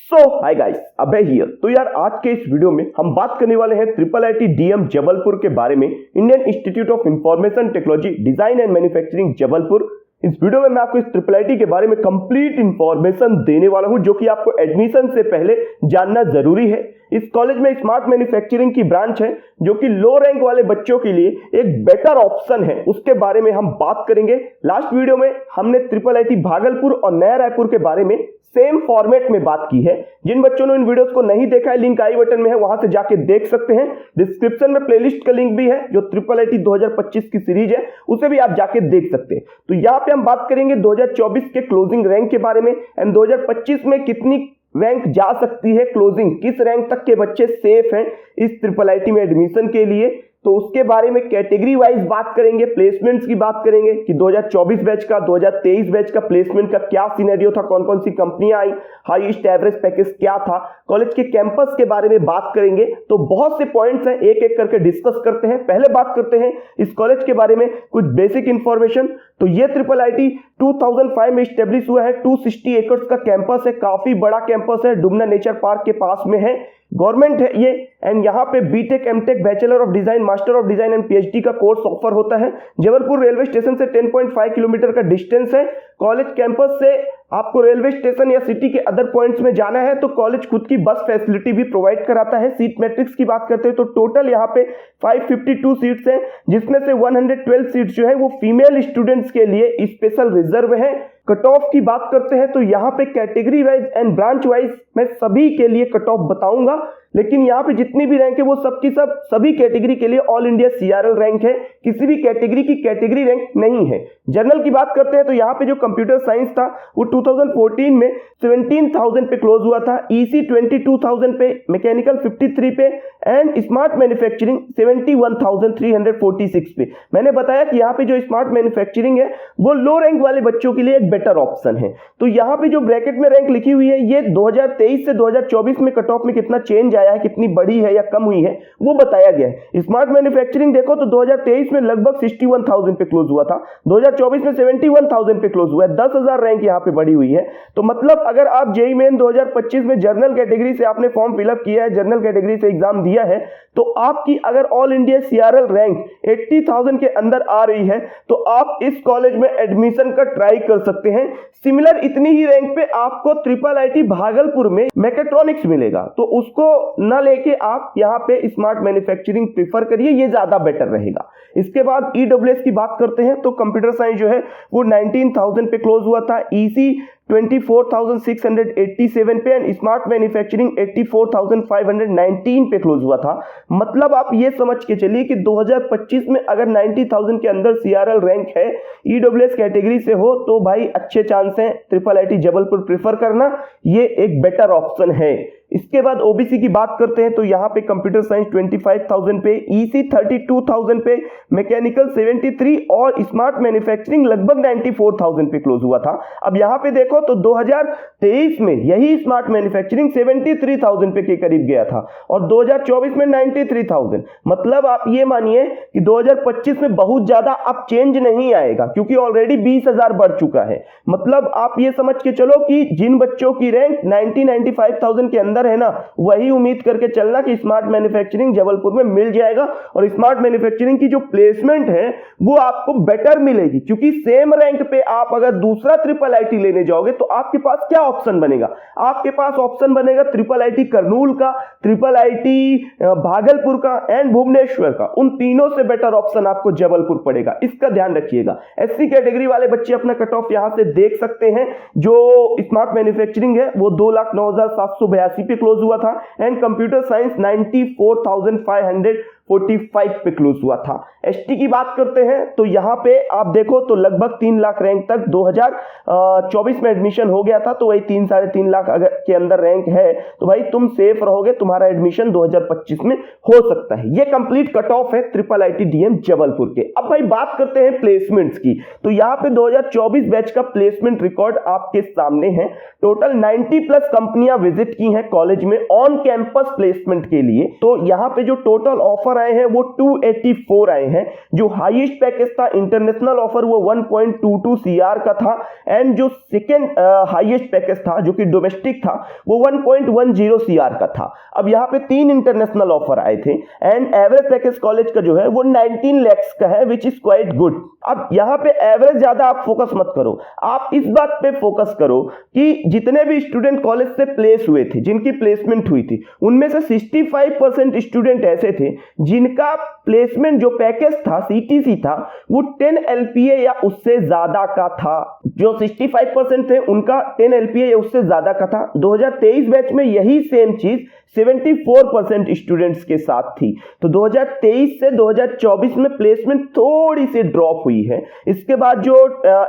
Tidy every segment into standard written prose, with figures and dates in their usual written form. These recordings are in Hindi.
Hi guys, Abhay here. तो यार आज के इस वीडियो में हम बात करने वाले हैं ट्रिपल आईटी डीएम जबलपुर के बारे में, Indian institute of information technology design and manufacturing Jabalpur. इस वीडियो में मैं आपको इस ट्रिपल आईटी के बारे में कंप्लीट इंफॉर्मेशन देने वाला हूं, जो कि आपको एडमिशन से पहले जानना जरूरी है। इस कॉलेज में स्मार्ट मैन्युफैक्चरिंग की ब्रांच है, जो कि लो रैंक वाले बच्चों के लिए एक बेटर ऑप्शन है, उसके बारे में हम बात करेंगे। लास्ट वीडियो में हमने ट्रिपल आईटी भागलपुर और नया रायपुर के बारे में सेम फॉर्मेट में बात की है। जिन बच्चों ने इन वीडियोस को नहीं देखा है, लिंक आई बटन में है, वहां से जाके देख सकते हैं। डिस्क्रिप्शन में प्लेलिस्ट का लिंक भी है, जो ट्रिपल आईटी 2025 की सीरीज है, उसे भी आप जाके देख सकते हैं। तो यहाँ पे हम बात करेंगे 2024 के क्लोजिंग रैंक के बारे में एंड 2025 में कितनी रैंक जा सकती है, क्लोजिंग किस रैंक तक के बच्चे सेफ हैं इस ट्रिपल आईटी में एडमिशन के लिए। तो उसके बारे में कैटेगरी वाइज बात करेंगे, प्लेसमेंट्स की बात करेंगे कि 2024 बैच का 2023 बैच का प्लेसमेंट का क्या सिनेरियो था, कौन कौन सी कंपनियां आई, हाईएस्ट एवरेज पैकेज क्या था, कॉलेज के कैंपस के बारे में बात करेंगे। तो बहुत से पॉइंट्स हैं, एक एक करके डिस्कस करते हैं। पहले बात करते हैं इस कॉलेज के बारे में कुछ बेसिक इंफॉर्मेशन। तो ये ट्रिपल आईटी 2005 में स्टेब्लिश हुआ है। 260 एकड़ का कैंपस है, काफी बड़ा कैंपस है, डुमना नेचर पार्क के पास में है। गवर्नमेंट है ये एंड यहाँ पे BTech, MTech, bachelor of design, master of design and PhD का कोर्स ऑफर होता है। जबलपुर रेलवे स्टेशन से 10.5 किलोमीटर का डिस्टेंस है। कॉलेज कैंपस से आपको रेलवे स्टेशन या सिटी के अदर पॉइंट्स में जाना है तो कॉलेज खुद की बस फैसिलिटी भी प्रोवाइड कराता है। सीट मैट्रिक्स की बात करते हैं तो टोटल यहाँ पे 552 सीट्स हैं, जिसमें से 112 सीट्स जो है वो फीमेल स्टूडेंट्स के लिए स्पेशल रिजर्व है। कट ऑफ की बात करते हैं तो यहाँ पे category wise and branch wise मैं सभी के लिए कट ऑफ बताऊंगा, लेकिन यहाँ पे जितनी भी रैंक है वो सबकी सभी कैटेगरी के लिए ऑल इंडिया सीआरएल रैंक है, किसी भी कैटेगरी की कैटेगरी रैंक नहीं है। जनरल की बात करते हैं तो यहाँ पे जो कंप्यूटर साइंस था वो 2014 में 17,000 पे क्लोज हुआ था, ईसी 22,000 पे, मैकेनिकल 53 पे एंड स्मार्ट मैन्युफैक्चरिंग 71,346 पे। मैंने बताया कि यहाँ पे जो स्मार्ट मैन्युफैक्चरिंग है वो लो रैंक वाले बच्चों के लिए एक बेटर ऑप्शन है। तो यहाँ पे जो ब्रैकेट में रैंक लिखी हुई है ये 2023 से 2024 में कट ऑफ में कितना चेंज आया है, कितनी बड़ी है या कम हुई है, वो बताया गया है। स्मार्ट मैन्युफैक्चरिंग देखो तो 2023 में लगभग 61,000 पे क्लोज हुआ था, 2024 में 71,000 पे क्लोज हुआ है, 10,000 रैंक यहाँ पे बढ़ी हुई है। तो मतलब अगर आप जेईई मेन 2025 में जनरल कैटेगरी से आपने फॉर्म फिलअप किया है, जनरल कैटेगरी से एग्जाम दिया है, तो आपकी अगर ऑल इंडिया सीआरएल रैंक 80,000 के अंदर आ रही है तो आप इस कॉलेज में एडमिशन का ट्राई कर सकते हैं। सिमिलर इतनी ही रैंक पे आपको ट्रिपल आईटी भागलपुर में मैकेट्रॉनिक्स मिलेगा, तो उसको ना लेके आप यहाँ पे स्मार्ट मैन्युफैक्चरिंग प्रीफर करिए, ये ज्यादा बेटर रहेगा। इसके बाद ईडब्ल्यूएस की बात करते हैं तो कंप्यूटर साइंस जो है वो 19,000 पे क्लोज हुआ था, ईसी 24,687 पे एंड स्मार्ट मैन्युफैक्चरिंग 84,519 पे क्लोज हुआ था। मतलब आप ये समझ के चलिए कि 2025 में अगर 90,000 के अंदर सीआरएल रैंक है, ईडब्ल्यूएस कैटेगरी से हो, तो भाई अच्छे चांस हैं ट्रिपल आईटी जबलपुर प्रेफर करना, ये एक बेटर ऑप्शन है। इसके बाद ओबीसी की बात करते हैं तो यहाँ पे कंप्यूटर साइंस 25,000 पे, ईसी 32,000 पे, मैकेनिकल 73 और स्मार्ट मैन्युफैक्चरिंग लगभग 94,000 पे क्लोज हुआ था। अब यहाँ पे देखो तो 2023 में यही स्मार्ट मैन्युफैक्चरिंग 73,000 पे के करीब गया था और 2024 में 93,000। मतलब आप ये मानिए कि 2025 में बहुत ज्यादा अब चेंज नहीं आएगा, क्योंकि ऑलरेडी 20,000 बढ़ चुका है। मतलब आप ये समझ के चलो कि जिन बच्चों की रैंक 95,000 के अंदर है ना, वही उम्मीद करके चलना कि स्मार्ट मैन्युफैक्चरिंग जबलपुर में मिल जाएगा और स्मार्ट मैन्युफैक्चरिंग की जो प्लेसमेंट है वो आपको बेटर मिलेगी, क्योंकि सेम रैंक पे आप अगर दूसरा ट्रिपल आईटी लेने जाओगे तो आपके पास क्या ऑप्शन बनेगा? आपके पास ऑप्शन बनेगा ट्रिपल आईटी करनूल का, ट्रिपल आईटी भागलपुर का एंड भुवनेश्वर का। उन तीनों से बेटर ऑप्शन आपको जबलपुर पड़ेगा, इसका ध्यान रखिएगा। एससी कैटेगरी वाले बच्चे अपना कट ऑफ यहां से देख सकते हैं। जो स्मार्ट मैन्युफैक्चरिंग है वो 2,09,782 पे क्लोज हुआ था एंड कंप्यूटर साइंस 94,545 पे क्लोज हुआ था। एसटी की बात करते हैं तो यहां पे आप देखो तो लगभग 3 लाख रैंक तक 2024 में एडमिशन हो गया था, तो वही 3 साढ़े 3 लाख अगर के अंदर रैंक है तो भाई तुम सेफ रहोगे, तुम्हारा एडमिशन 2025 में हो सकता है। ये कंप्लीट कट ऑफ है ट्रिपल आईटी डीएम जबलपुर के। अब भाई बात करते हैं प्लेसमेंट्स की, तो यहाँ पे 2024 बैच का प्लेसमेंट रिकॉर्ड आपके सामने है। टोटल 90 प्लस कंपनियां विजिट की हैं कॉलेज में ऑन कैंपस प्लेसमेंट के लिए। तो यहाँ पे जो टोटल ऑफर आए हैं वो 284 आए हैं। जो हाईएस्ट पैकेज था इंटरनेशनल ऑफर वो 1.22 CR का था, एंड जो सेकेंड हाईएस्ट पैकेज था जो कि डोमेस्टिक था वो 1.10 CR का था। अब यहाँ पे 3 इंटरनेशनल ऑफर आए थे, एंड एवरेज पैकेज कॉलेज का जो है वो 19 lakhs का है, विच इज क्वाइट गुड। अब यहाँ पे एवरेज ज्यादा आप फोकस मत करो, आप इस बात पे फोकस करो कि जितने भी स्टूडेंट कॉलेज से प्लेस हुए थे, जिनकी प्लेसमेंट हुई थी, उनमें से 65% स्टूडेंट ऐसे थे जिनका प्लेसमेंट जो पैकेज था CTC था वो 10 LPA या उससे ज्यादा का था। जो 65% थे उनका 10 LPA या उससे ज्यादा का था। 2023 बैच में यही सेम चीज 74% स्टूडेंट्स के साथ थी। तो 2023 से 2024 में प्लेसमेंट थोड़ी सी ड्रॉप हुई है। इसके बाद जो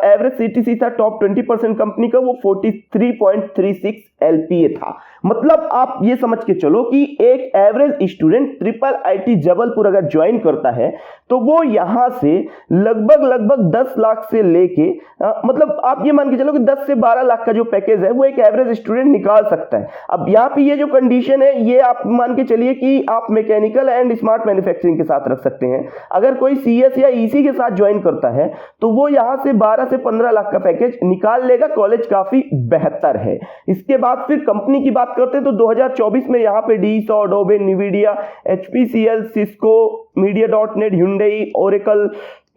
एवरेज CTC था टॉप 20% कंपनी का वो 43.36 LPA था। मतलब आप ये समझ के चलो कि एक एवरेज स्टूडेंट IIIT जबलपुर अगर ज्वाइन करता है तो वो यहां से लगभग 10 लाख से लेके मतलब आप ये मान के चलो कि 10 से 12 लाख का जो पैकेज है वो एक एवरेज स्टूडेंट निकाल सकता है। अब यहाँ पे ये जो कंडीशन है ये आप मान के चलिए कि आप मैकेनिकल एंड स्मार्ट मैन्युफैक्चरिंग के साथ रख सकते हैं। अगर कोई CS या EC के साथ ज्वाइन करता है तो वो यहां से 12 से 15 लाख का पैकेज निकाल लेगा। कॉलेज काफी बेहतर है। इसके बाद फिर कंपनी की बात करते हैं तो 2024 में यहाँ पे DSO, Adobe, NVIDIA, HPCL, Cisco, Media.net, Hyundai, Oracle,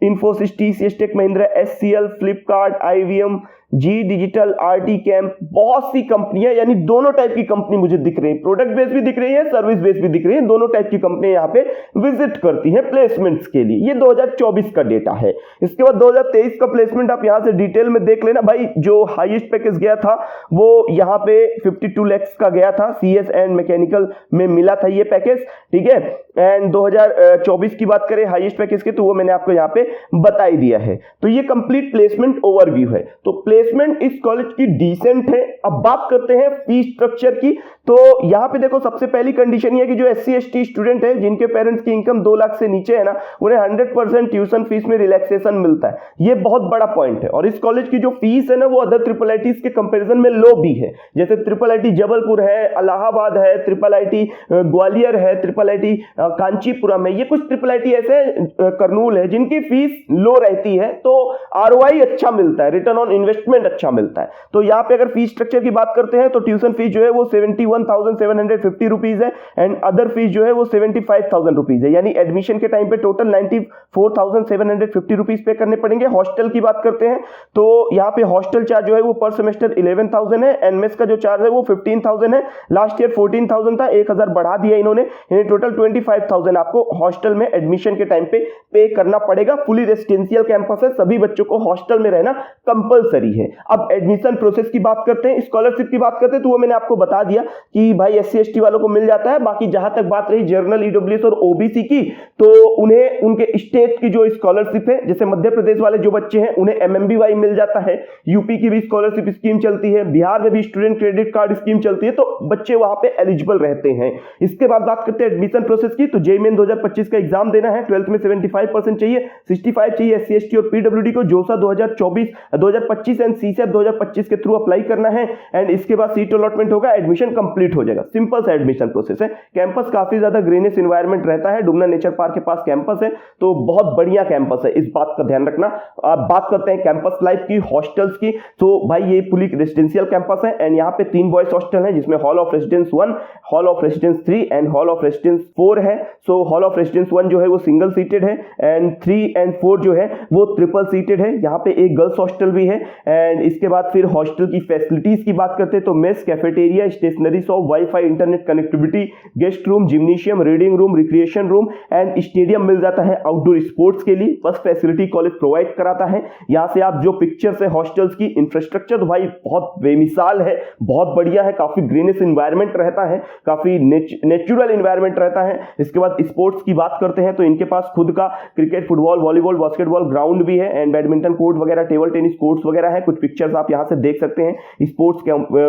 Infosys, TCS, Tech Mahindra, SCL, Flipkart, IBM, G Digital, RT Camp, बहुत सी कंपनियां, यानी दोनों टाइप की कंपनी मुझे दिख रही है। प्रोडक्ट बेस भी दिख रही है, सर्विस बेस भी दिख रही है। दोनों टाइप की कंपनियां यहाँ पे विजिट करती हैं प्लेसमेंट्स के लिए। ये 2024 का डेटा है। इसके बाद 2023 का प्लेसमेंट आप यहाँ से डिटेल में देख लेना भाई। जो हाईएस्ट पैकेज गया था वो यहाँ पे 52 lakhs का गया था। CS एंड मैकेनिकल में मिला था ये पैकेज, ठीक है। एंड 2024 की बात करें हाईएस्ट पैकेज के तो वो मैंने आपको यहाँ पे बता ही दिया है। तो ये कंप्लीट प्लेसमेंट ओवरव्यू है। तो प्लेसमेंट इस कॉलेज की डिसेंट है। अब बात करते हैं फी स्ट्रक्चर की। तो यहाँ पे देखो सबसे पहली कंडीशन ये है कि जो SC/ST स्टूडेंट है जिनके पेरेंट्स की इनकम 2 लाख से नीचे है ना, उन्हें 100% ट्यूशन फीस में रिलैक्सेशन मिलता है। ये बहुत बड़ा पॉइंट है। और इस कॉलेज की जो फीस है ना वो अदर IIITs के कंपेरिजन में लो भी है। जैसे IIIT जबलपुर है, इलाहाबाद है, IIIT ग्वालियर है, IIIT कांचीपुरम है। ये कुछ IIIT ऐसे करनूल है जिनकी फीस लो रहती है, तो ROI अच्छा मिलता है, रिटर्न ऑन इन्वेस्टमेंट अच्छा मिलता है। तो यहाँ पे अगर फीस स्ट्रक्चर की बात करते हैं तो ट्यूशन फीस जो है वो 71,750 रुपीज है, एंड अदर फीस जो है वो 75,000 रुपीज है। यानी एडमिशन के टाइम पे टोटल 94,750 रुपीज पे करने पड़ेंगे। हॉस्टल की बात करते हैं तो यहाँ पे हॉस्टल चार्ज जो है वो पर सेमेस्टर 11,000 है, एंड मेस का जो चार्ज है वो 15,000 है। लास्ट ईयर 14,000 था, 1,000 बढ़ा दिया इन्होंने, यानी टोटल 25,000 आपको हॉस्टल में एडमिशन के टाइम पे करना पड़ेगा। फुली रेसिडेंशियल कैंपस है, सभी बच्चों को हॉस्टल में रहना कंपलसरी है। अब एडमिशन प्रोसेस की बात करते हैं, स्कॉलरशिप की बात करते हैं तो वो मैंने आपको बता दिया कि भाई SC/ST वालों को मिल जाता है। बाकी जहां तक बात रही जनरल, EWS और OBC की, तो उन्हें उनके स्टेट की जो स्कॉलरशिप है, जैसे मध्य प्रदेश वाले जो बच्चे हैं उन्हें MMBY मिल जाता है। यूपी की भी स्कॉलरशिप स्कीम चलती है, बिहार में भी स्टूडेंट क्रेडिट कार्ड स्कीम चलती है, तो बच्चे वहां पे एलिजिबल रहते हैं। इसके बाद बात करते हैं एडमिशन प्रोसेस की। तो JEE मेन 2025 का एग्जाम देना है, 12th में 75% चाहिए, 65 चाहिए SC/ST और PWD को। जोसा 2025 एंड CSEP 2025 के थ्रू अप्लाई करना है, एंड इसके बाद सीट अलॉटमेंट होगा, एडमिशन कंप्लीट हो जाएगा। सिंपल सा एडमिशन प्रोसेस है। कैंपस काफी ज्यादा ग्रीनिश एनवायरनमेंट रहता है, डुमना नेचर पार्क के पास कैंपस है, तो बहुत बढ़िया कैंपस है, इस बात का ध्यान रखना। आप बात करते हैं कैंपस लाइफ की, हॉस्टल्स की। तो भाई ये पुली रेसिडेंशियल कैंपस है, एंड यहाँ पे 3 बॉयज हॉस्टल है जिसमें hall of residence 1, hall of residence 3 and hall of residence 4 है। सो हॉल ऑफ रेसिडेंस 1 जो है वो सिंगल सीटेड है, एंड 3 एंड 4 जो है वो ट्रिपल सीटेड है। यहाँ पे एक गर्ल्स हॉस्टल भी है। एंड इसके बाद फिर हॉस्टल की फैसिलिटीज की बात करते हैं तो mess, cafeteria, stationery shop, wifi, internet connectivity, guest room, gymnasium, reading room, recreation room and stadium मिल जाता है आउटडोर स्पोर्ट्स के लिए। बस फैसिलिटी कॉलेज प्रोवाइड कराता है। यहाँ से आप जो पिक्चर्स है हॉस्टल्स की, इंफ्रास्ट्रक्चर तो भाई बहुत बेमिसाल है, बहुत बढ़िया है, काफी ग्रीनिश एनवायरनमेंट रहता है, काफी नेचुरल एनवायरनमेंट रहता है। इसके बाद स्पोर्ट्स की बात करते हैं तो इनके पास खुद का cricket, football, volleyball, basketball ground भी है, एंड बैडमिंटन कोर्ट वगैरह, टेबल टेनिस कोर्ट्स वगैरह है, कुछ पिक्चर्स आप यहाँ से देख सकते हैं स्पोर्ट्स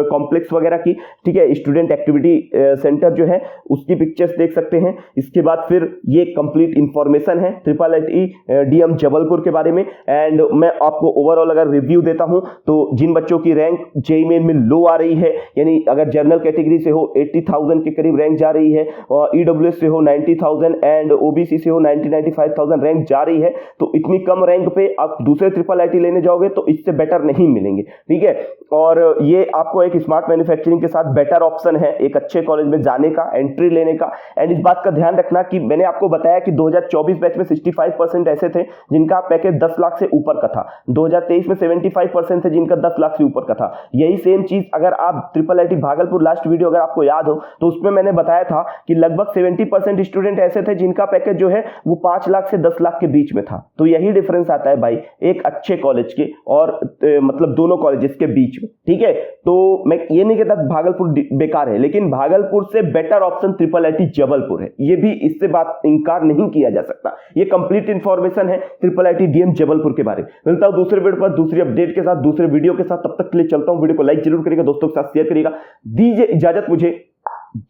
कॉम्प्लेक्स वगैरह की, ठीक है, स्टूडेंट एक्टिविटी सेंटर जो है उसकी पिक्चर्स देख सकते हैं। इसके बाद फिर ये कंप्लीट इंफॉर्मेशन है IIIT DM जबलपुर के बारे में। एंड मैं आपको ओवरऑल अगर रिव्यू देता हूं तो जिन बच्चों की रैंक जेईई मेन में लो आ रही है, यानी अगर जनरल कैटेगरी से हो 80,000 के करीब रैंक जा रही है, और ईडब्ल्यूएस से हो 90,000 एंड ओबीसी से हो 95,000 रैंक जा रही है, तो इतनी कम रैंक पे आप दूसरे IIIT लेने जाओगे तो इससे बेटर नहीं मिलेंगे, ठीक है। और ये आपको एक स्मार्ट मैन्युफैक्चरिंग के साथ बेटर ऑप्शन है एक अच्छे कॉलेज में जाने का, एंट्री लेने का। एंड इस बात का ध्यान रखना कि मैंने आपको बताया कि 2024 बैच में 65% ऐसे थे जिनका पैकेज 10 लाख से ऊपर का था, 2023 में 75% थे जिनका 10 लाख से ऊपर का था। यही सेम चीज अगर आप IIIT भागलपुर लास्ट वीडियो अगर आपको याद हो तो उसमें मैंने बताया था कि लगभग 70% स्टूडेंट ऐसे थे जिनका पैकेज जो है वो 5 लाख से 10 लाख के बीच में था। तो यही डिफरेंस आता है भाई एक अच्छे कॉलेज के और मतलब दोनों कॉलेजेस के बीच में, ठीक है। तो मैं ये नहीं कहता भागलपुर बेकार है, लेकिन भागलपुर से बेटर ऑप्शन IIIT जबलपुर है, ये भी इससे बात इंकार नहीं किया जा सकता। ये कंप्लीट इंफॉर्मेशन है IIIT DM जबलपुर के बारे में। मिलता हूं दूसरे वीडियो पर दूसरी अपडेट के साथ, दूसरे वीडियो के साथ, तब तक के लिए चलता हूं। वीडियो को लाइक जरूर करिएगा, दोस्तों के साथ शेयर करिएगा। दीजिए इजाजत मुझे,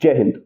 जय हिंद।